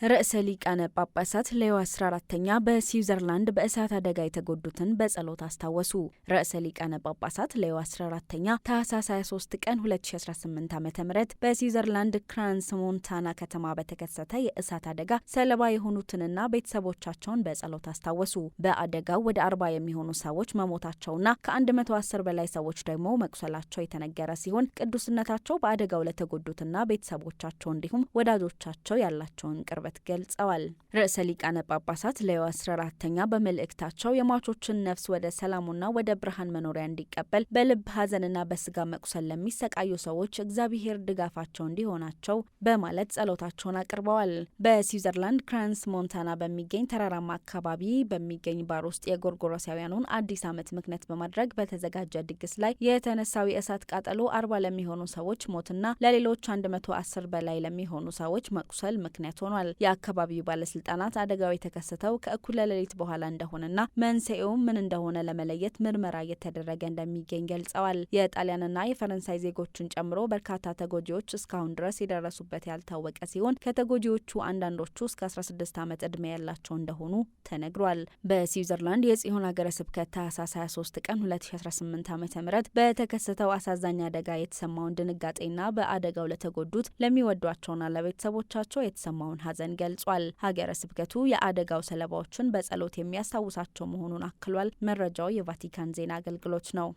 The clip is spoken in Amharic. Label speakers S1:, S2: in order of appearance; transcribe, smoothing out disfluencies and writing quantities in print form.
S1: ርዕሰ ሊቃነ ጳጳሳት ሌዮ 14ኛ በስዊዘርላንድ በእሳት አደጋ የተጎዱትን በጸሎት አስታወሱ። ርዕሰ ሊቃነ ጳጳሳት ሌዮ 14ኛ ታህሳስ 23 ቀን 2018 ዓ.ም በስዊዘርላንድ ክራንስ ሞንታና ከተማ በተከሰተ የእሳት አደጋ ሰለባ የሆኑትንና ቤተሰቦቻቸውን በጸሎት አስታወሱ። በአደጋው ወደ 40 የሚሆኑ ሰዎች መሞታቸውና ከ110 በላይ ሰዎች ደግሞ መቁሰላቸው የተነገረ ሲሆን ቅዱስነታቸው በአደጋው ለተጎዱትና ቤተሰቦቻቸው እንዲሁም ወዳጆቻቸው ያላቸውን ቅርበት ገልጸዋል። ርዕሰ ሊቃነ ጳጳሳት ሌዮ 14ኛ በመልእክታቸው የሟቾችን ነፍስ ወደ ሰላሙና ወደ ብርሃን መኖሪያ እንዲቀበል በልብ ሐዘንና በስጋ መቁሰል ለሚሰቃዩ ሰዎች እግዚአብሔር ድጋፋቸው እንዲሆናቸው በማለት ጸሎታቸውን አቅርበዋል። በስዊዘርላንድ ክራንስ ሞንታና በሚገኝ ተራራማ አካባቢ በሚገኝ ባር ውስጥ የጎርጎሮሳውያኑን አዲስ ዓመት ምክንያት በማድረግ በተዘጋጀ ድግስ ላይ የተነሳው የእሳት ቃጠሎ 40 ለሚሆኑ ሰዎች ሞትና ለሌሎች 110 በላይ ለሚሆኑ ሰዎች መቁሰል ምክንያት ሆኗል። የአካባቢው ባለስልጣናት አደጋው የተከሰተው ከእኩለ ሌሊት በኋላ እንደሆነና መንስኤው ምን እንደሆነ ለመለየት ምርመራ እየተደረገ እንደሚገኝ ገልጸዋል። የጣሊያንና የፈረንሳይ ዜጎችን ጨምሮ በርካታ ተጎጂዎች እስካሁን ድረስ የደረሱበት ያልታወቀ ሲሆን ከተጎጂዎቹ አንዳንዶቹ እስከ 16 ዓመት ዕድሜ ያላቸው እንደሆኑ ተነግሯል። በስዊዘርላንድ የጽዮን ሀገረ ስብከት ታህሳስ 23 ቀን 2018 ዓ.ም በተከሰተው አሳዛኝ አደጋ የተሰማውን ድንጋጤና በአደጋው ለተጎዱት ለሚወዷቸውና ለቤተሰቦቻቸው የተሰማውን ሐዘን ገልጿል። ሀገረ ስብከቱ የአደጋው ሰለባዎችን በጸሎት የሚያስታውሳቸው መሆኑን አክሏል። መረጃው የቫቲካን ዜና አገልግሎት ነው።